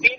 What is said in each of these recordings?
3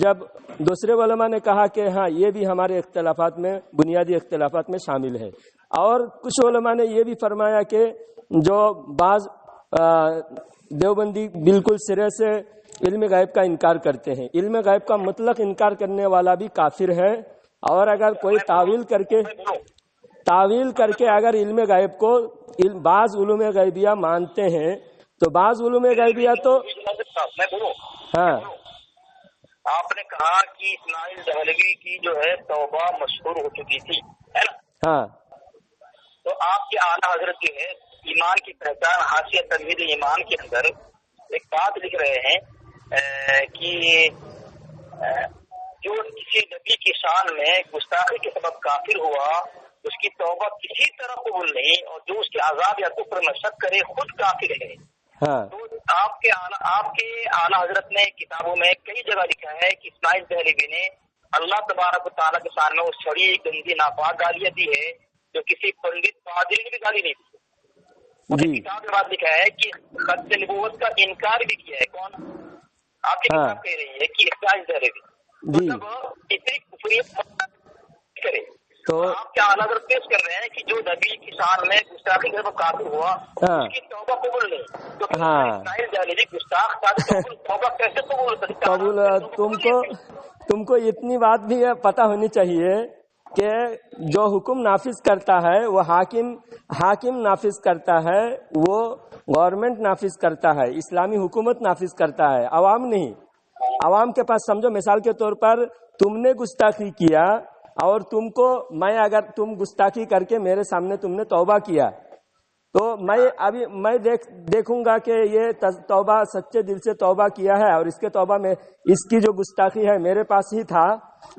جب دوسرے علماء نے کہا کہ ہاں یہ بھی ہمارے اختلافات میں بنیادی اختلافات میں شامل ہے، اور کچھ علماء نے یہ بھی فرمایا کہ جو بعض دیوبندی بالکل سرے سے علم غیب کا انکار کرتے ہیں، علم غیب کا مطلق انکار کرنے والا بھی کافر ہے، اور اگر کوئی تعویل کر کے اگر علم غیب کو بعض علوم غیبیہ مانتے ہیں تو بعض علوم غیبیہ تو ہاں آپ نے کہا کہ اسماعیل دہلوی کی جو ہے توبہ مشہور ہو چکی تھی، ہے نا؟ ہاں، تو آپ کے اعلیٰ حضرت جو ہے ایمان کی پہچان حاشیہ تمہید ایمان کے اندر ایک بات لکھ رہے ہیں کہ جو کسی نبی کی شان میں گستاخی کے سبب کافر ہوا اس کی توبہ کسی طرح قبول نہیں، اور جو اس کے عذاب یا کفر میں شک کرے خود کافر ہے۔ ہاں، تو آپ کے اعلیٰ حضرت نے کتابوں میں کئی جگہ لکھا ہے کہ اسماعیل دہلوی نے اللہ تبارک و تعالیٰ کے سامنے وہ چھڑی گندی ناپاک گالیاں دی ہے جو کسی پنڈت پادری نے بھی گالی نہیں دی۔ جی، کتاب میں بات لکھا ہے کہ خط نبوت کا انکار بھی کیا ہے۔ کون؟ آپ کی کتاب کہہ رہی ہے کہ اسماعیل دہلوی جی، اتنی کفریت کرے تو آپ کے اعلیٰ حضرت پیش کر رہے ہیں کہ جو نبی کی شان میں گستاخی کے سبب کافر ہوا اس کی توبہ قبول نہیں، تو اسماعیل دہلوی گستاخ تھا، توبہ کیسے قبول؟ تم کو اتنی بات بھی پتہ ہونی چاہیے کہ جو حکم نافذ کرتا ہے وہ حاکم نافذ کرتا ہے، وہ گورنمنٹ نافذ کرتا ہے، اسلامی حکومت نافذ کرتا ہے، عوام نہیں۔ عوام کے پاس سمجھو، مثال کے طور پر تم نے گستاخی کیا اور اگر تم گستاخی کر کے میرے سامنے تم نے توبہ کیا تو میں دیکھوں گا کہ یہ توبہ سچے دل سے توبہ کیا ہے، اور اس کے توبہ میں اس کی جو گستاخی ہے میرے پاس ہی تھا،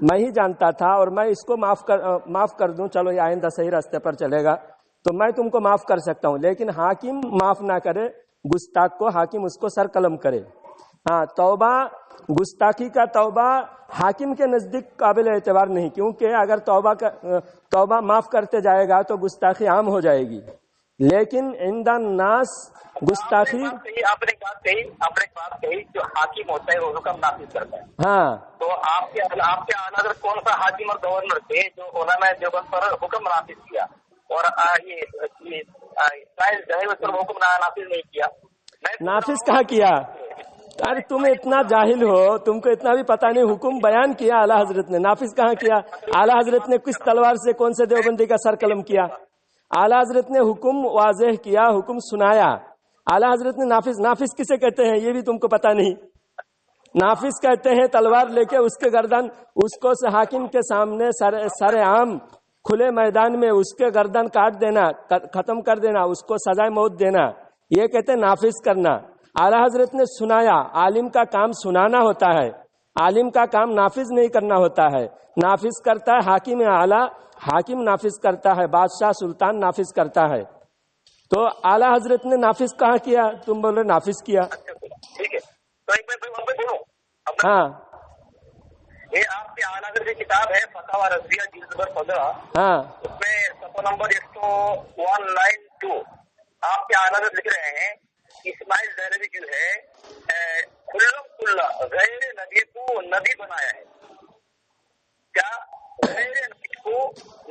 میں ہی جانتا تھا، اور میں اس کو معاف کر دوں، چلو یہ آئندہ صحیح راستے پر چلے گا تو میں تم کو معاف کر سکتا ہوں، لیکن حاکم معاف نہ کرے گستاخ کو، حاکم اس کو سر قلم کرے۔ ہاں، توبہ گستاخی کا توبہ حاکم کے نزدیک قابل اعتبار نہیں، کیونکہ اگر توبہ معاف کرتے جائے گا تو گستاخی عام ہو جائے گی، لیکن عند الناس گستاخی آپ نے بات کہی جو حاکم ہوتا ہے وہ حکم نافذ کرتا ہے۔ ہاں، تو آپ کے اعلیٰ حضرت کون سا حاکم اور گورنر تھے جو علماء دیوبند پر حکم نافذ کیا اور حکم نافذ نہیں کیا؟ نافذ کہاں کیا؟ ارے تم اتنا جاہل ہو، تم کو اتنا بھی پتہ نہیں، حکم بیان کیا اعلیٰ حضرت نے، نافذ کہاں کیا؟ اعلیٰ حضرت نے کس تلوار سے کون سے دیوبندی کا سر قلم کیا؟ اعلیٰ حضرت نے حکم واضح کیا، حکم سنایا، اعلیٰ حضرت نے نافذ کسے کہتے ہیں یہ بھی تم کو پتہ نہیں۔ نافذ کہتے ہیں تلوار لے کے اس کے گردن، اس کو حاکم کے سامنے سر عام کھلے میدان میں اس کے گردن کاٹ دینا، ختم کر دینا، اس کو سزائے موت دینا، یہ کہتے ہیں نافذ کرنا۔ اعلیٰ حضرت نے سنایا، عالم کا کام سنانا ہوتا ہے، عالم کا کام نافذ نہیں کرنا ہوتا ہے، نافذ کرتا ہے حاکم اعلیٰ، حاکم نافذ کرتا ہے، بادشاہ سلطان نافذ کرتا ہے۔ تو اعلیٰ حضرت نے نافذ کہاں کیا؟ تم بولے نافذ کیا۔ ٹھیک ہے، تو ایک میں بولوں، ہاں، یہ آپ کے اعلیٰ حضرت کی کتاب ہے فتاوی رضویہ جلد نمبر 15، ہاں، اس میں صفحہ نمبر 192 آپ کے اعلیٰ حضرت لکھ رہے ہیں اسماعیل دہلوی جو ہے کھلا غیر نبی کو نبی بنایا ہے۔ کیا؟ غیر نبی کو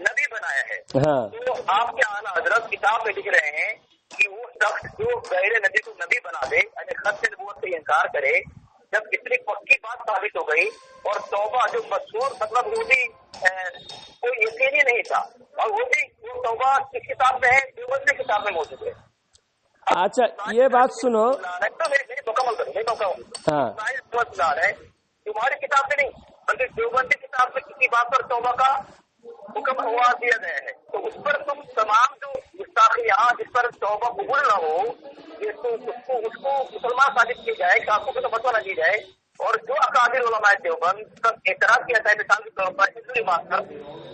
نبی بنایا ہے۔ تو آپ کے اعلیٰ حضرت کتاب میں لکھ رہے ہیں کہ وہ شخص جو غیر نبی کو نبی بنا دے، یعنی خط نبوت سے انکار کرے، جب اتنی پکی بات ثابت ہو گئی اور توبہ جو مشہور مطلب وہ بھی کوئی یقینی نہیں تھا، اور وہ توبہ کس کتاب میں ہے؟ دیوبند کی کتاب میں موجود ہے۔ اچھا یہ بات سنو، تمہاری کتاب میں نہیں بلکہ دیوبند کی کتاب میں کسی بات پر توبہ کا حکم ہوا دیا گیا ہے، تو اس پر تم تمام جو گستاخیاں جس پر توبہ قبول نہ ہو اس کو مسلمان ثابت کی جائے، کافروں کو تو فتویٰ نہ دی جائے، اور جو اکابر علماء دیوبند کا اعتراض کیا جائے مثال کے طور پر ہندو ماسٹر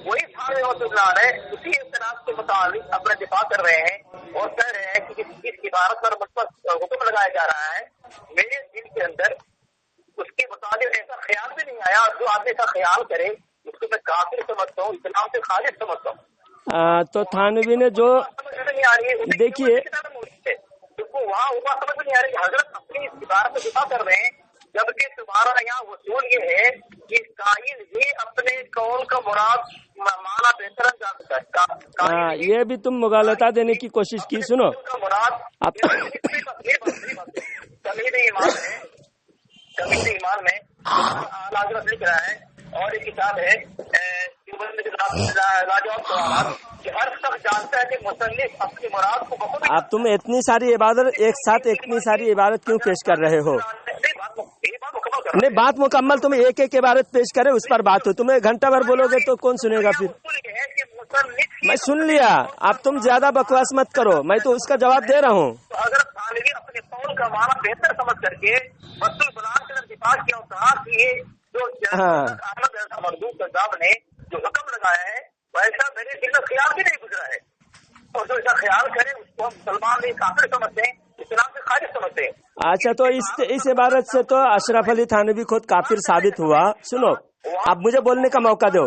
وہی تھانے ہے اسی اعتراض کے متعلق اپنا دفاع کر رہے ہیں اور کہہ رہے ہیں کہ اس عبارت پر مثبت حکم لگایا جا رہا ہے۔ میرے دل کے اندر اس کے متعلق ایسا خیال بھی نہیں آیا، اور جو آدمی کا خیال کرے اس کو میں کافر سمجھتا ہوں، اسلام سے خارج سمجھتا ہوں۔ تو تھانوی نے جو نہیں آ رہی ہے، دیکھیے اس کو وہاں سمجھ نہیں آ رہی، حضرت اپنی اس عبارت سے دفاع کر رہے ہیں جبکہ تمہارا یہاں وصول یہ ہے کہ قائل ہی اپنے قول کا مراد مانا بہتر جانتا ہے. یہ بھی تم مغالطہ دینے کی کوشش کی. سنو مراد تمہید ایمان میں اعلیٰ حضرت لکھ رہا ہے اور ایک کتاب ہے لاجواب سوالات کہ ہر شخص جانتا ہے کہ مصنف اپنی مراد کو بخود. اب تم اتنی ساری عبادت ایک ساتھ اتنی ساری عبادت کیوں پیش کر رہے ہو؟ نہیں بات مکمل تم ایک ایک عبارت پیش کرے اس پر بات ہو. تمہیں گھنٹہ بھر بولو گے تو کون سنے گا پھر؟ میں سن لیا. اب تم زیادہ بکواس مت کرو, میں تو اس کا جواب دے رہا ہوں. اگر خانگی اپنے قول کا معنی بہتر سمجھ کر کے مسل بلان سے دفاع کیا کہا کہ یہ جو احمد ایسا مردود صاحب نے جو حکم لگایا ہے ویسا میرے دل میں خیال بھی نہیں گزرا ہے, اور جو ایسا خیال کرے اس کو مسلمان نہیں کافر سمجھتے ہیں, اسلام سے خارج سمجھتے ہیں. اچھا تو اس عبارت سے تو اشرف علی تھانوی خود کافر ثابت ہوا. سنو اب مجھے بولنے کا موقع دو,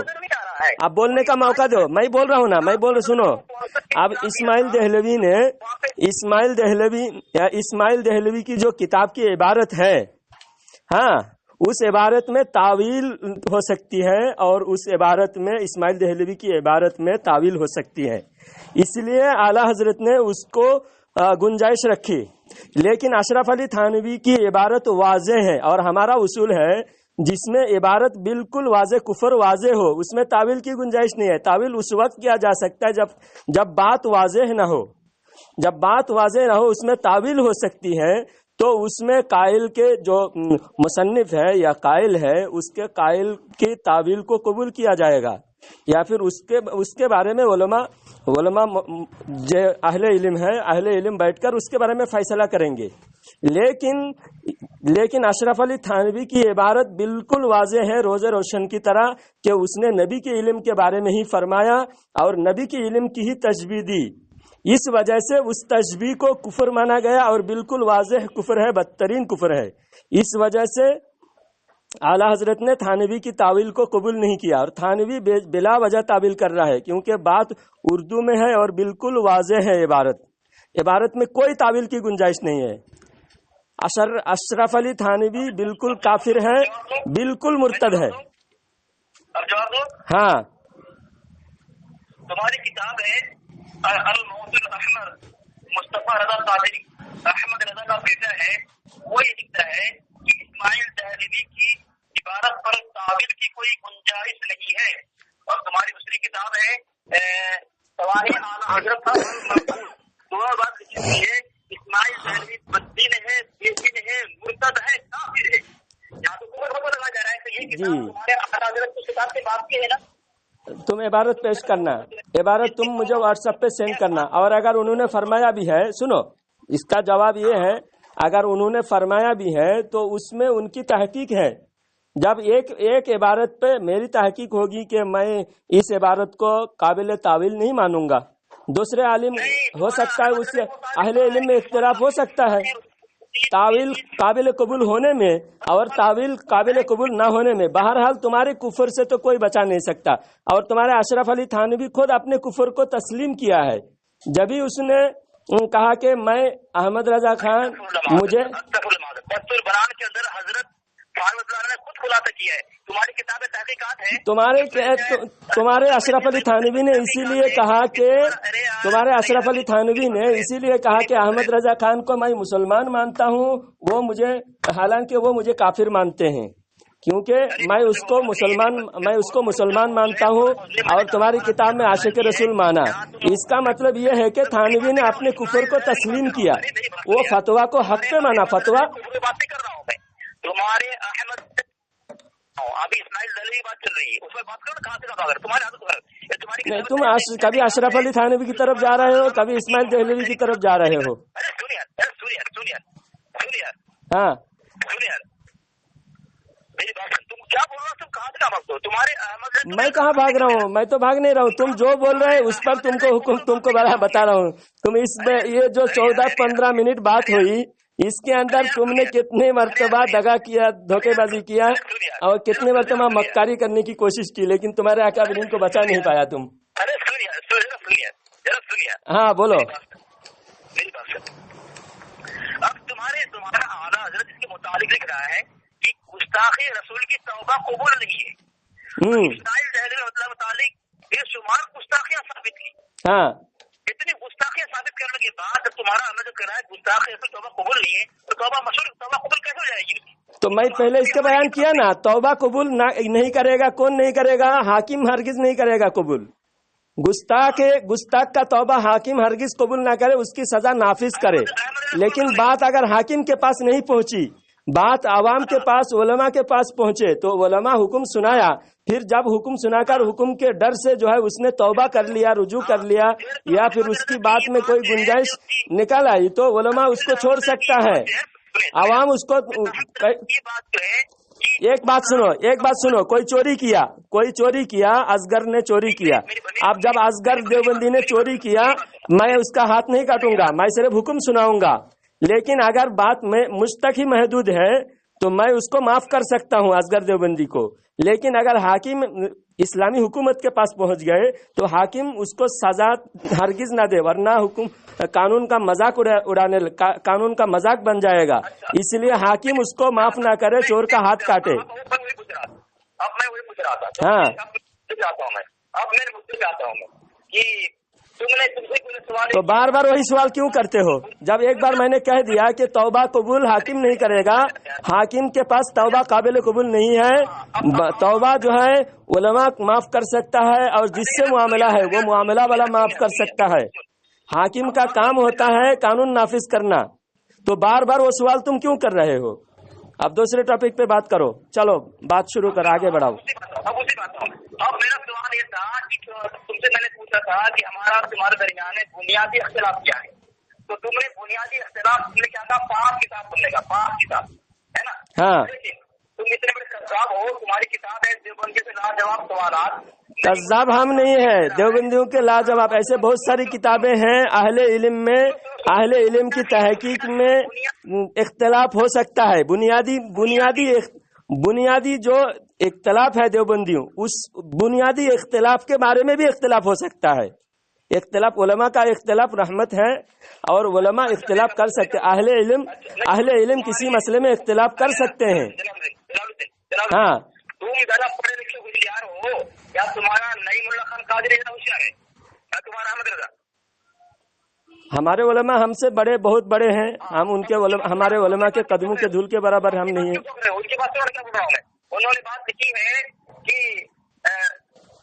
اب بولنے کا موقع دو. میں بول رہا ہوں نا, میں بول. سنو اب اسماعیل دہلوی کی جو کتاب کی عبارت ہے, ہاں اس عبارت میں تعویل ہو سکتی ہے اور اس عبارت میں اسماعیل دہلوی کی عبارت میں تعویل ہو سکتی ہے. اس لیے اعلیٰ حضرت نے اس کو گنجائش رکھی. لیکن اشرف علی تھانوی کی عبارت واضح ہے اور ہمارا اصول ہے جس میں عبارت بالکل واضح کفر واضح ہو اس میں تعویل کی گنجائش نہیں ہے. تعویل اس وقت کیا جا سکتا ہے جب بات واضح نہ ہو. جب بات واضح نہ ہو اس میں تعویل ہو سکتی ہے, تو اس میں قائل کے جو مصنف ہے یا قائل ہے اس کے قائل کی تعویل کو قبول کیا جائے گا, یا پھر اس کے بارے میں علماء جو اہل علم ہے اہل علم بیٹھ کر اس کے بارے میں فیصلہ کریں گے. لیکن اشرف علی تھانوی کی عبارت بالکل واضح ہے روز روشن کی طرح کہ اس نے نبی کے علم کے بارے میں ہی فرمایا اور نبی کے علم کی ہی تشبیہ دی. اس وجہ سے اس تشبیہ کو کفر مانا گیا اور بالکل واضح کفر ہے, بدترین کفر ہے. اس وجہ سے اعلیٰ حضرت نے تھانوی کی تعویل کو قبول نہیں کیا, اور تھانوی بلا وجہ تعویل کر رہا ہے کیونکہ بات اردو میں ہے اور بالکل واضح ہے. عبارت میں کوئی تعویل کی گنجائش نہیں ہے. اشرف علی تھانوی بالکل کافر ہے, بالکل مرتد ہے. ہاں تمہاری کتاب ہے الموت الاحمر, مصطفیٰ رضا قادری احمد رضا کا بیٹا ہے, وہ یہ لکھتا ہے کہ اسماعیل دہلوی کی عبارت پر تعویل کی کوئی گنجائش نہیں ہے. اور تمہاری دوسری کتاب ہے سواری اعلیٰ حضرت دو بات لکھی ہوئی ہے اسماعیل دہلوی بدین ہے, بےدین ہے, مرتد ہے, کافر ہے. یہاں تو کفر لگا جا رہا ہے. تو یہ کتاب تمہارے اعلیٰ حضرت کی کتاب سے بات کی ہے نا. تم عبارت پیش کرنا, عبارت تم مجھے واٹس ایپ پہ سینڈ کرنا. اور اگر انہوں نے فرمایا بھی ہے, سنو اس کا جواب یہ ہے, اگر انہوں نے فرمایا بھی ہے تو اس میں ان کی تحقیق ہے. جب ایک عبارت پہ میری تحقیق ہوگی کہ میں اس عبارت کو قابل تعویل نہیں مانوں گا, دوسرے عالم ہو سکتا ہے اس سے اہل علم میں اختلاف ہو سکتا ہے. تعویل قابل قبول ہونے میں اور تعویل قابل قبول نہ ہونے میں, بہرحال تمہارے کفر سے تو کوئی بچا نہیں سکتا. اور تمہارے اشرف علی تھانوی خود اپنے کفر کو تسلیم کیا ہے جبھی اس نے کہا کہ میں احمد رضا خان مجھے بران کے اندر حضرت نے خود خلاصہ کیا ہے. تمہاری کتابیں تحقیقات ہیں. تمہارے اشرف علی تھانوی نے اسی لیے کہا کہ اشرف علی تھانوی نے اسی لیے کہا کہ احمد رضا خان کو میں مسلمان مانتا ہوں, وہ مجھے حالانکہ وہ مجھے کافر مانتے ہیں کیونکہ میں اس کو مسلمان مانتا ہوں اور تمہاری کتاب میں عاشق رسول مانا. اس کا مطلب یہ ہے کہ تھانوی نے اپنے کفر کو تسلیم کیا, وہ فتویٰ کو حق پہ مانا. فتویٰ باتیں کر رہا ہوں میں. تمہارے احمد ابھی اسماعیل دہلوی بات چل رہی ہے, اس میں بات کرو کہاں سے اگر تمہاری تم کبھی اشرف علی تھانوی کی طرف جا رہے ہو, کبھی اسماعیل دہلوی کی طرف جا رہے ہو. ہاں میں کہاں بھاگ رہا ہوں, میں تو بھاگ نہیں رہا ہوں. تم جو بول رہے اس پر تم کو بتا رہا ہوں. تم اس میں یہ جو 14-15 منٹ بات ہوئی اس کے اندر تم نے کتنے مرتبہ دغا کیا, دھوکے بازی کیا اور کتنے مرتبہ مکاری کرنے کی کوشش کی, لیکن تمہارے اکابرین کو بچا نہیں پایا تم. ہاں بولو. اب تمہارا اعلیٰ حضرت اس کے متعلق لکھ رہا ہے کہ گستاخی رسول کی توبہ قبول نہیں ہے. اسماعیل دہلوی رحمۃ اللہ متعلق بے شمار گستاخیاں ثابت کی. ہاں اتنی گستاخیاں ثابت کرنے کے بعد تمہارا عمل جو کرا ہے گستاخی رسول توبہ قبول نہیں ہے تو توبہ مشہور توبہ قبول کیسے ہو جائے گی؟ تو میں پہلے اس کا بیان کیا نا, توبہ قبول نہیں کرے گا. کون نہیں کرے گا؟ حاکم ہرگز نہیں کرے گا قبول. گستاخ کا توبہ حاکم ہرگز قبول نہ کرے, اس کی سزا نافذ کرے. لیکن بات اگر حاکم کے پاس نہیں پہنچی, بات عوام کے پاس, علماء کے پاس پہنچے, تو علماء حکم سنایا, پھر جب حکم سنا کر حکم کے ڈر سے جو ہے اس نے توبہ کر لیا, رجوع کر لیا, یا پھر اس کی بات میں کوئی گنجائش نکل آئی, تو علماء اس کو چھوڑ سکتا ہے. عوام اس کو ایک بات سنو, کوئی چوری کیا, اصغر نے چوری کیا. اب جب اصغر دیوبندی نے چوری کیا, میں اس کا ہاتھ نہیں کاٹوں گا, میں صرف حکم سناؤں گا. لیکن اگر بات میں مجھ تک ہی محدود ہے تو میں اس کو معاف کر سکتا ہوں, اصغر دیوبندی کو. لیکن اگر حاکم اسلامی حکومت کے پاس پہنچ گئے تو حاکم اس کو سزا ہرگز نہ دے, ورنہ قانون کا مذاق اڑانے, قانون کا مذاق بن جائے گا. اس لیے حاکم اس کو معاف نہ کرے, چور کا ہاتھ کاٹے. اب میں وہی پوچھ رہا تھا. ہاں اب میں مجھ سے چاہتا ہوں کہ تم سے کوئی سوال, تو بار بار وہی سوال کیوں کرتے ہو؟ جب ایک بار میں نے کہہ دیا کہ توبہ قبول حاکم نہیں کرے گا, حاکم کے پاس توبہ قابل قبول نہیں ہے, توبہ جو ہے علماء معاف کر سکتا ہے, اور جس سے معاملہ ہے وہ معاملہ والا معاف کر سکتا ہے. حاکم کا کام ہوتا ہے قانون نافذ کرنا. تو بار بار وہ سوال تم کیوں کر رہے ہو؟ اب دوسرے ٹاپک پہ بات کرو. چلو بات شروع کر, آگے بڑھاؤ. اب میرا سوال یہ تھا کہ تم سے میں نے پوچھا تھا کہ ہمارا تمہارے درمیان بنیادی اختلاف کیا ہے, تو تم نے بنیادی اختلاف تم نے کیا تھا, 5 کتاب پڑھنے کا, 5 کتاب ہے نا. ہاں تم اتنے بڑے کذاب ہو, تمہاری کتاب ہے دیوبندی سے لاجواب سوالات. کذاب ہم نہیں ہے, دیوبندیوں کے لاجواب ایسے بہت ساری کتابیں ہیں. اہل علم میں, اہل علم کی تحقیق میں اختلاف ہو سکتا ہے. بنیادی جو اختلاف ہے دیوبندیوں, اس بنیادی اختلاف کے بارے میں بھی اختلاف ہو سکتا ہے. اختلاف علماء کا اختلاف رحمت ہے, اور علماء اختلاف کر سکتے. اہل علم کسی مسئلے میں اختلاف کر سکتے ہیں. ہاں تم زیادہ پڑھے لکھے ہوشیار ہو یا تمہارا نعیم اللہ خان قادری ہوشیار ہے یا تمہارا احمد رضا؟ ہمارے علماء ہم سے بہت بڑے ہیں. ہم ان کے ہمارے علماء کے قدموں کے دھول کے برابر ہم نہیں ہیں. ان کے پاس کیا بول رہا ہوں میں, انہوں نے بات لکھی ہے کہ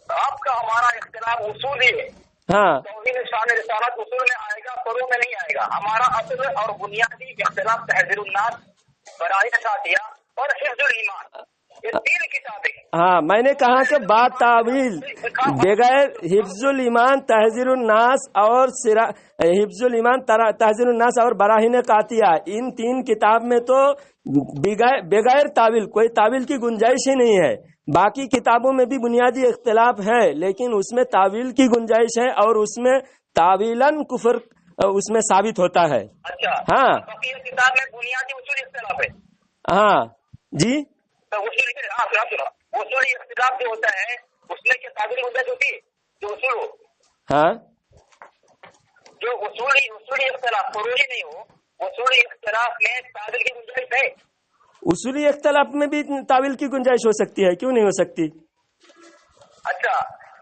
آپ کا ہمارا اختلاف اصولی ہے. ہاں توحید شان رسالت اصول میں آئے گا, فروع میں نہیں آئے گا. ہمارا اصل اور بنیادی اختلاف تحذیر الناس, براہ شاطیہ اور حفظ الایمان, یہ 3 کتابیں. ہاں میں نے کہا کہ بات تعویل بغیر حفظ الایمان تحذیر الناس اور حفظ الایمان تحذیر الناس اور براہین قاطعہ, ان 3 کتاب میں تو بغیر تعویل, کوئی تعویل کی گنجائش ہی نہیں ہے. باقی کتابوں میں بھی بنیادی اختلاف ہے, لیکن اس میں تعویل کی گنجائش ہے, اور اس میں تعویلاً کفر اس میں ثابت ہوتا ہے. اچھا, ہاں کتاب میں بنیادی اصول اختلاف ہے. ہاں جی, اصولی اختلاف جو ہوتا ہے اس میں کیا تعبیر گنجائش ہوتی ہے؟ جو اصول ہو, ہاں جو اصولی اختلاف فروعی نہیں ہو, اصولی اختلاف میں تعبیر کی گنجائش ہے. اصولی اختلاف میں بھی تعویل کی گنجائش ہو سکتی ہے, کیوں نہیں ہو سکتی؟ اچھا,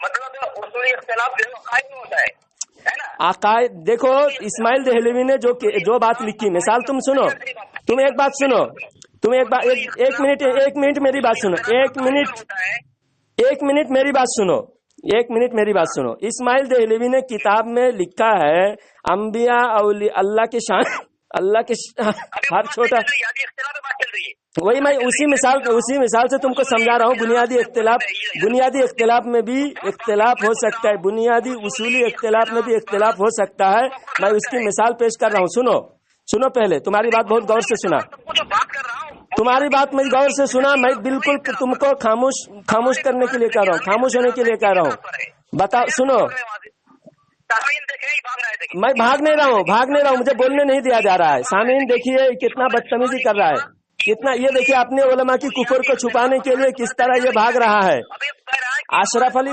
مطلب اصولی اختلاف جو عقائد میں ہوتا ہے نا. عقائد دیکھو, اسماعیل دہلوی نے جو بات لکھی, مثال تم سنو, تم ایک بات سنو, تم ایک منٹ میری بات سنو, ایک منٹ میری بات سنو. اسماعیل دہلوی نے کتاب میں لکھا ہے انبیاء اللہ کے شان, اللہ کے ہر چھوٹا, وہی میں اسی مثال سے تم کو سمجھا رہا ہوں. بنیادی اختلاف میں بھی اختلاف ہو سکتا ہے, بنیادی اصولی اختلاف میں بھی اختلاف ہو سکتا ہے. میں اس کی مثال پیش کر رہا ہوں. سنو پہلے, تمہاری بات بہت غور سے سنا, تمہاری بات میں غور سے سنا. میں بالکل تم کو خاموش کرنے کے لیے کہہ رہا ہوں, خاموش ہونے کے لیے کہہ رہا ہوں. بتاؤ, سنو, میں بھاگ نہیں رہا ہوں, مجھے بولنے نہیں دیا جا رہا ہے. سامعین دیکھیے کتنا بدتمیزی کر رہا ہے, کتنا, یہ دیکھیے اپنے علماء کی کفر کو چھپانے کے لیے کس طرح یہ بھاگ رہا ہے. اشرف علی,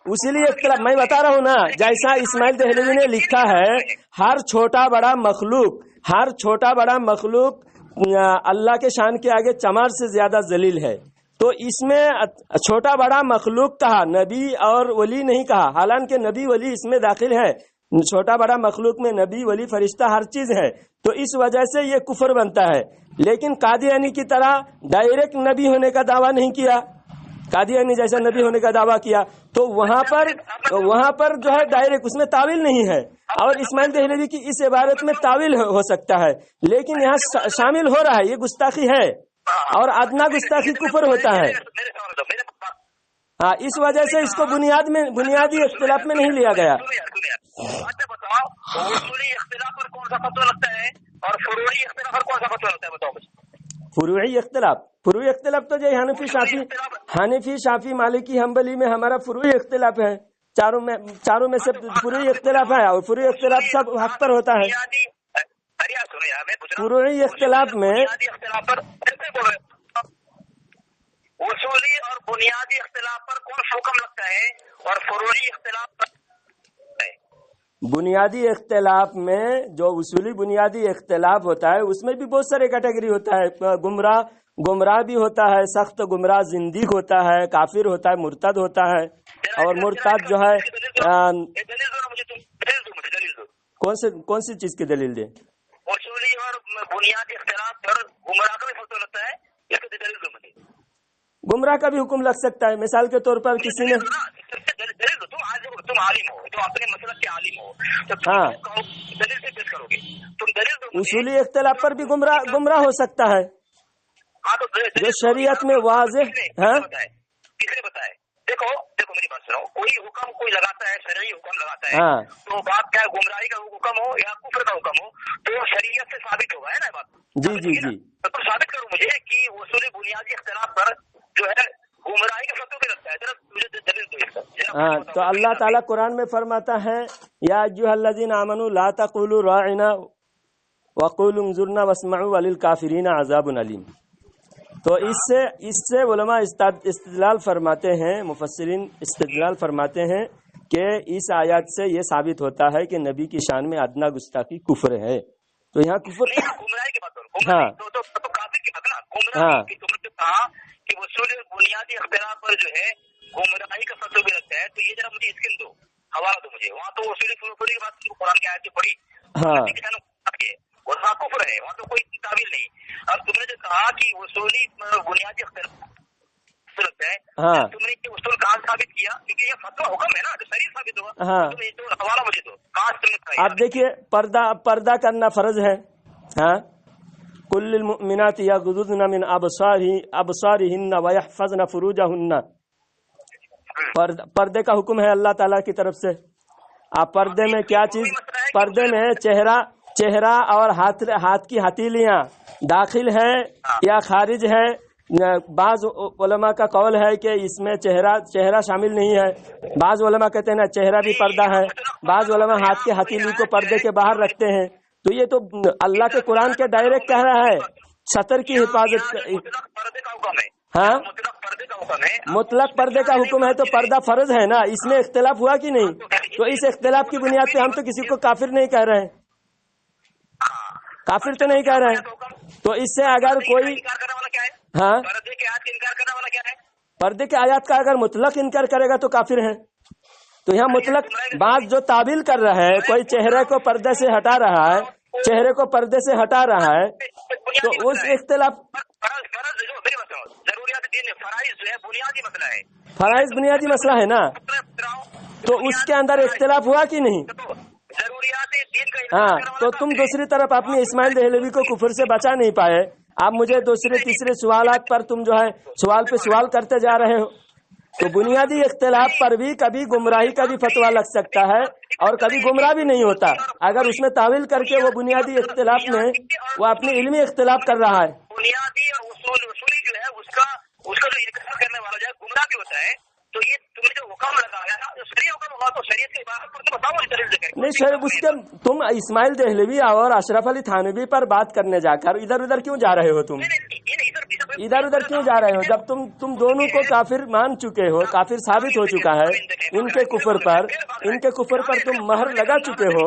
اسی لیے اختلاف میں بتا رہا ہوں نا, جیسا اسماعیل دہلوی نے لکھا ہے, ہر چھوٹا بڑا مخلوق اللہ کے شان کے آگے چمار سے زیادہ ذلیل ہے. تو اس میں چھوٹا بڑا مخلوق کہا، نبی اور ولی نہیں کہا، حالانکہ نبی ولی اس میں داخل ہے. چھوٹا بڑا مخلوق میں نبی ولی فرشتہ ہر چیز ہے. تو اس وجہ سے یہ کفر بنتا ہے. لیکن قادیانی کی طرح ڈائریکٹ نبی ہونے کا دعویٰ نہیں کیا، قادیانی جیسا نبی ہونے کا دعویٰ کیا، تو وہاں پر جو ہے ڈائریکٹ اس میں تعویل نہیں ہے. اور اسماعیل دہلوی کی اس عبارت میں تعویل ہو سکتا ہے، لیکن یہاں شامل ہو رہا ہے، یہ گستاخی ہے اور ادنا گستاخی کفر ہوتا ہے. ہاں، اس وجہ سے اس کو بنیادی اختلاف میں نہیں لیا گیا. اچھا بتاؤ، اصولی اختلاف پر کون سا فتویٰ لگتا ہے اور فروعی اختلاف پر کون سا فتویٰ لگتا ہے؟ بتاؤ مجھے. فروعی اختلاف تو جو حنفی شافی مالکی حنبلی میں ہمارا فروعی اختلاف ہے. چاروں میں سے فروعی اختلاف ہے، اور فروعی اختلاف سب حق پر ہوتا ہے. فروعی اختلاف میں اصولی اور بنیادی اختلاف پر کون سا حکم لگتا ہے اور فروعی اختلاف پر؟ بنیادی اختلاف میں جو اصولی بنیادی اختلاف ہوتا ہے اس میں بھی بہت سارے کیٹیگری ہوتا ہے. گمراہ بھی ہوتا ہے، سخت گمراہ زندیق ہوتا ہے، کافر ہوتا ہے، مرتد ہوتا ہے. اور مرتد جو ہے کون سی چیز کی دلیل دیں؟ اصولی اور بنیادی اختلاف پر گمراہ کا بھی فتویٰ لگتا ہے، اس کی دلیل دو مجھے. گمراہ کا بھی حکم لگ سکتا ہے. مثال کے طور پر کسی نے تم عالم ہو، تم اپنے مسلک کے عالم ہو، تو دلیل سے پیش کرو گے. تم دلیل دو. اصولی اختلاف پر بھی گمراہ ہو سکتا ہے. جو شریعت میں واضح ہے. کس نے بتایا؟ دیکھو میری بات سنو. کوئی حکم کوئی لگاتا ہے، شرعی حکم لگاتا ہے، تو بات کیا ہے، گمراہی کا حکم ہو یا کفر کا حکم ہو، تو شریعت سے ثابت ہوگا، ہے نا بات؟ جی. تو ثابت کرو مجھے کہ اصولی بنیادی اختلاف پر جو ہے گمراہی کا فتویٰ بھی لگتا ہے. مجھے دلیل دو. ہاں، تو اللہ تعالیٰ قرآن میں فرماتا ہے، یا ایھا الذین آمنوا لا تقولوا راعنا وقولوا انظرنا واسمعوا وللکافرین عذاب علیم. تو اس سے علماء استدلال فرماتے ہیں، مفسرین استدلال فرماتے ہیں کہ اس آیات سے یہ ثابت ہوتا ہے کہ نبی کی شان میں ادنا گستاخی کفر ہے. تو یہاں کفر، گمراہی کی بات کرو. ہاں، تو کافر کی بات نا. گمراہی کی تم نے کہا کہ اصول بنیادی اختلاف پر جو ہے گمراہی کا فتویٰ بھی لگتا ہے. تو یہ ذرا مجھے اسکن دو، حوالہ دو مجھے. وہاں تو اصول فروعی کی بات قرآن کی آیت سے پڑھی، وہاں کفر ہے، وہاں تو کوئی تعویل نہیں. اب تم نے جو کہا کہ اصولی بنیادی اختلاف لگتا ہے، تم نے یہ اصول کہاں ثابت کیا؟ کیونکہ یہ فتویٰ حکم ہے نا، جو صحیح ثابت ہوگا. تم حوالہ مجھے دو، کہاں تم نے. آپ دیکھیے، پردہ کرنا فرض ہے. ہاں، کل المؤمنات یغضضن من ابصارهن ويحفظن فروجهن. پردے کا حکم ہے اللہ تعالیٰ کی طرف سے. آپ پردے میں کیا چیز؟ پردے میں چہرہ اور ہاتھ کی ہتھیلیاں داخل ہے یا خارج ہے. بعض علماء کا قول ہے کہ اس میں چہرہ شامل نہیں ہے. بعض علماء کہتے ہیں نا چہرہ بھی پردہ ہے. بعض علماء ہاتھ کی ہتھیلی کو پردے کے باہر رکھتے ہیں. تو یہ تو اللہ کے قرآن کے ڈائریکٹ کہہ رہا ہے سطر کی حفاظت. ہاں، مطلق پردے کا حکم ہے تو پردہ فرض ہے نا. اس میں اختلاف ہوا کہ نہیں؟ تو اس اختلاف کی بنیاد پہ ہم تو کسی کو کافر نہیں کہہ رہے ہیں، کافر تو نہیں کہہ رہے ہیں. تو اس سے اگر کوئی پردے کے آیات کا اگر مطلق انکار کرے گا تو کافر ہے. تو یہاں مطلق بعض جو تعبیل کر رہا ہے، کوئی چہرے کو پردے سے ہٹا رہا ہے، چہرے کو پردے سے ہٹا رہا ہے، تو اس اختلاف فرائض بنیادی مسئلہ ہے نا. تو اس کے اندر اختلاف ہوا کہ نہیں؟ ہاں، تو تم دوسری طرف اپنی اسماعیل دہلوی کو کفر سے بچا نہیں پائے. آپ مجھے دوسرے تیسرے سوالات پر تم جو ہے سوال پہ سوال کرتے جا رہے ہو. تو بنیادی اختلاف پر بھی کبھی گمراہی کا بھی فتویٰ لگ سکتا ہے اور کبھی گمراہ بھی نہیں ہوتا. اگر اس میں تعویل کر کے وہ بنیادی اختلاف میں وہ اپنی علمی اختلاف کر رہا ہے. بنیادی اور اصولی جو ہے اس کا جو انکار کرنے والا جو ہے گمراہ بھی ہوتا ہے. تو یہ تم نے جو حکم لگایا نا، جو صحیح حکم ہوا تو شریعت کی عبادت پر تو بتاؤ نہیں. شریف اس کے تم اسماعیل دہلوی اور اشرف علی تھانوی پر بات کرنے جا کر ادھر کیوں جا رہے ہو؟ تم ادھر کیوں جا رہے ہو جب تم دونوں کو کافر مان چکے ہو، کافر ثابت ہو چکا ہے ان کے کفر پر تم مہر لگا چکے ہو.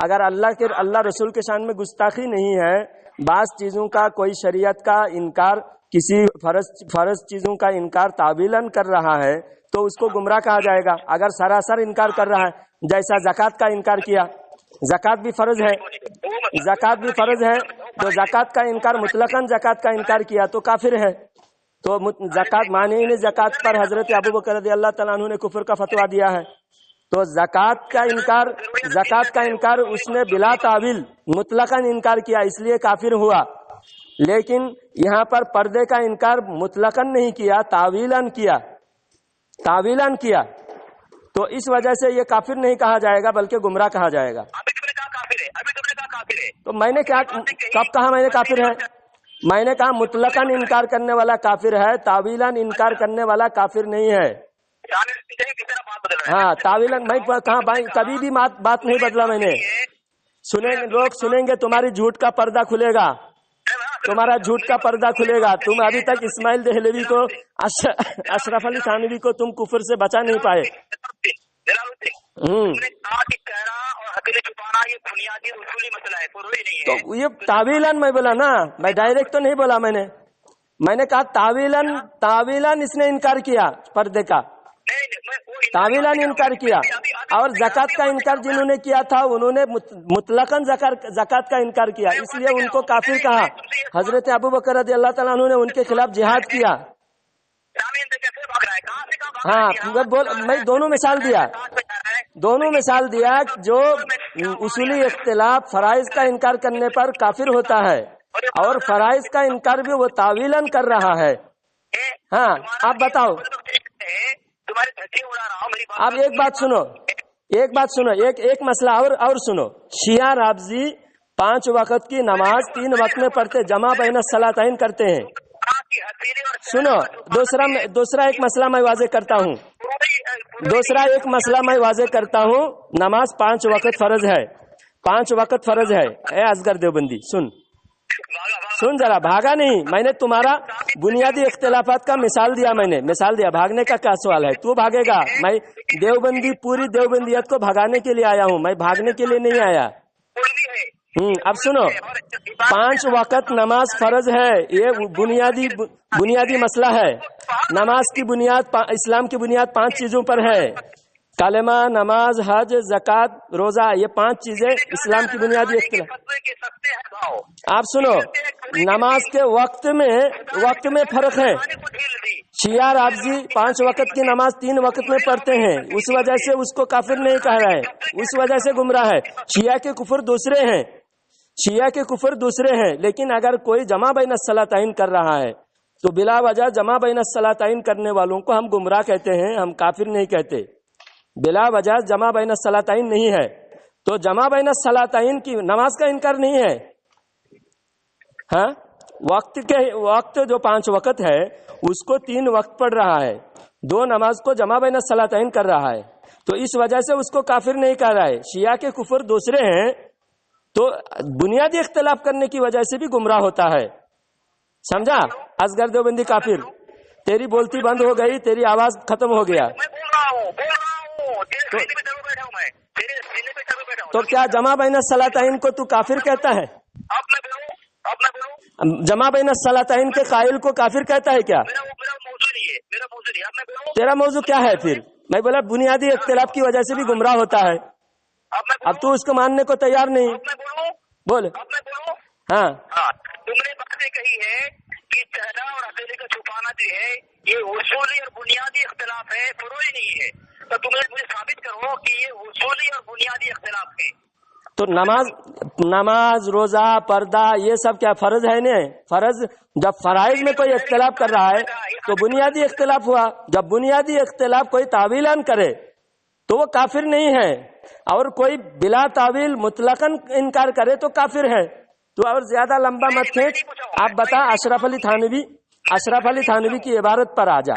اگر اللہ رسول کے شان میں گستاخی نہیں ہے، بعض چیزوں کا کوئی شریعت کا انکار، کسی فرض چیزوں کا انکار تعویلاً کر رہا ہے تو اس کو گمراہ کہا جائے گا۔ اگر سراسر انکار کر رہا ہے، جیسا زکوٰۃ کا انکار کیا، زکوٰۃ بھی فرض ہے، تو زکوٰۃ کا انکار مطلقاً زکوٰۃ کا انکار کیا تو کافر ہے۔ تو زکوٰۃ مانعین زکوٰۃ پر حضرت ابوبکر رضی اللہ تعالیٰ عنہ نے کفر کا فتویٰ دیا ہے۔ تو زکوٰۃ کا انکار اس نے بلا تعویل مطلقاً انکار کیا، اس لیے کافر ہوا۔ لیکن یہاں پر پردے کا انکار مطلقاً نہیں کیا، تعویلاً کیا، تو اس وجہ سے یہ کافر نہیں کہا جائے گا بلکہ گمراہ کہا جائے گا۔ تو میں نے کیا کب کہا میں نے کافر ہے؟ میں نے کہا مطلقاً انکار کرنے والا کافر ہے، تعویلاً انکار کرنے والا کافر نہیں ہے۔ ہاں تعویلاً میں کہاں بھائی کبھی بھی بات نہیں بدلا میں نے۔ لوگ سنیں گے، تمہاری جھوٹ کا پردہ کھلے گا، تم ابھی تک اسماعیل دہلوی کو، اشرف علی تھانوی کو تم کفر سے بچا نہیں پائے۔ تو یہ تعویلاً میں بولا نا، میں ڈائریکٹ تو نہیں بولا، میں نے کہا تعویلاً اس نے انکار کیا، پردے کا تعویلاً انکار کیا۔ اور زکوٰۃ کا انکار جنہوں نے کیا تھا انہوں نے مطلقاً زکوٰۃ کا انکار کیا، اس لیے ان کو کافر کہا۔ حضرت ابوبکر رضی اللہ تعالیٰ عنہ نے ان کے خلاف جہاد کیا۔ ہاں میں دونوں مثال دیا جو اصولی اختلاف فرائض کا انکار کرنے پر کافر ہوتا ہے، اور فرائض کا انکار بھی وہ تعویلاً کر رہا ہے۔ ہاں آپ بتاؤ، آپ ایک بات سنو، ایک مسئلہ اور سنو۔ شیعہ رافضی 5 وقت کی نماز 3 وقت میں پڑھتے، جمع بین الصلاتین کرتے ہیں۔ سنو، دوسرا ایک مسئلہ میں واضح کرتا ہوں، نماز 5 وقت فرض ہے، 5 وقت فرض ہے۔ اے اصغر دیوبندی سن ذرا، بھاگا نہیں، میں نے تمہارا بنیادی اختلافات کا مثال دیا، بھاگنے کا کیا سوال ہے؟ تو بھاگے گا؟ میں پوری دیوبندیت کو بھگانے کے لیے آیا ہوں، میں بھاگنے کے لیے نہیں آیا۔ اب سنو، 5 وقت نماز فرض ہے، یہ بنیادی مسئلہ ہے۔ نماز کی بنیاد، اسلام کی بنیاد 5 چیزوں پر ہے: کلمہ، نماز، حج، زکوٰۃ، روزہ، یہ 5 چیزیں اسلام کی بنیادی اختلاف۔ آپ سنو، نماز کے وقت میں فرق ہے۔ شیعہ رافضی 5 وقت کی نماز 3 وقت میں پڑھتے ہیں، اس وجہ سے اس کو کافر نہیں کہا رہا ہے، اس وجہ سے گمراہ ہے۔ شیعہ کے کفر دوسرے ہیں، لیکن اگر کوئی جمع بین الصلاتین کر رہا ہے تو بلا وجہ جمع بین الصلاتین کرنے والوں کو ہم گمراہ کہتے ہیں، ہم کافر نہیں کہتے۔ بلا وجہ جمع بین الصلاتین نہیں ہے، تو جمع بین الصلاتین کی نماز کا انکار نہیں ہے۔ ہاں وقت جو 5 وقت ہے اس کو 3 وقت پڑھ رہا ہے، 2 نماز کو جمع بین الصلاتین کر رہا ہے، تو اس وجہ سے اس کو کافر نہیں کہہ رہا ہے۔ شیعہ کے کفر دوسرے ہیں، تو بنیادی اختلاف کرنے کی وجہ سے بھی گمراہ ہوتا ہے، سمجھا؟ اصغر دیوبندی کافر، تیری بولتی بند ہو گئی، تیری آواز ختم ہو گیا۔ تو کیا جمع بین الصلاتین کو تو کافر کہتا ہے؟ جمع بین الصلاتین کے قائل کو کافر کہتا ہے کیا؟ تیرا موضوع کیا ہے پھر؟ میں بولا بنیادی اختلاف کی وجہ سے بھی گمراہ ہوتا ہے، اب تو اس کو ماننے کو تیار نہیں۔ بول۔ ہاں تم نے باتیں کہی ہے کہ چہرہ اور عقیدے کا چھپانا جو ہے یہ اصولی اور بنیادی اختلاف ہے، فروعی نہیں ہے، تو تم مجھے ثابت کرو کہ یہ اصولی اور بنیادی اختلاف ہے۔ تو نماز، روزہ، پردہ، یہ سب کیا فرض ہے؟ نہیں فرض۔ جب فرائض میں کوئی اختلاف کر رہا ہے تو بنیادی اختلاف ہوا، جب بنیادی اختلاف کوئی تعویلاً کرے تو وہ کافر نہیں ہے، اور کوئی بلا تعویل مطلقاً انکار کرے تو کافر ہے۔ تو اور زیادہ لمبا مت کھینچ، آپ بتا اشرف علی تھانوی کی عبارت پر آ جا۔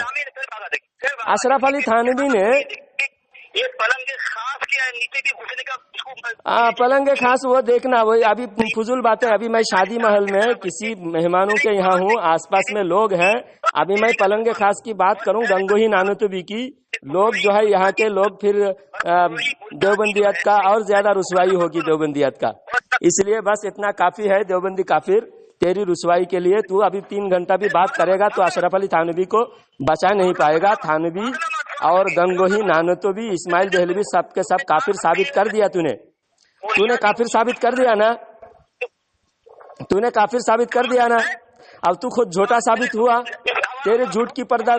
اشرف علی تھانوی نے پلنگ خاص وہ دیکھنا، وہ ابھی فضول باتیں، ابھی میں شادی محل میں کسی مہمانوں کے یہاں ہوں، آس پاس میں لوگ ہیں، ابھی میں پلنگ خاص کی بات کروں گنگوہی نانوتبی کی، لوگ جو ہے یہاں کے لوگ پھر دیوبندیت کا اور زیادہ رسوائی ہوگی دیوبندیت کا. اس لیے بس اتنا کافی ہے دیوبندی کافر تیری رسوائی کے لیے. تو ابھی 3 گھنٹہ بھی بات کرے گا تو اشرف علی تھانوی کو بچا نہیں پائے گا. تھانوی اور گنگوہی نانوتوی اسماعیل دہلوی سب کے سب کافر ثابت کر دیا. تو نے کافر ثابت کر دیا نا, تو نے کافر ثابت کر دیا نا. اب تو خود جھوٹا ثابت ہوا, تیرے جھوٹ کی پردہ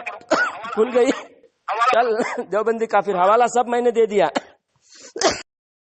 کھل گئی. چل دیوبندی کافر حوالہ سب میں نے دے دیا.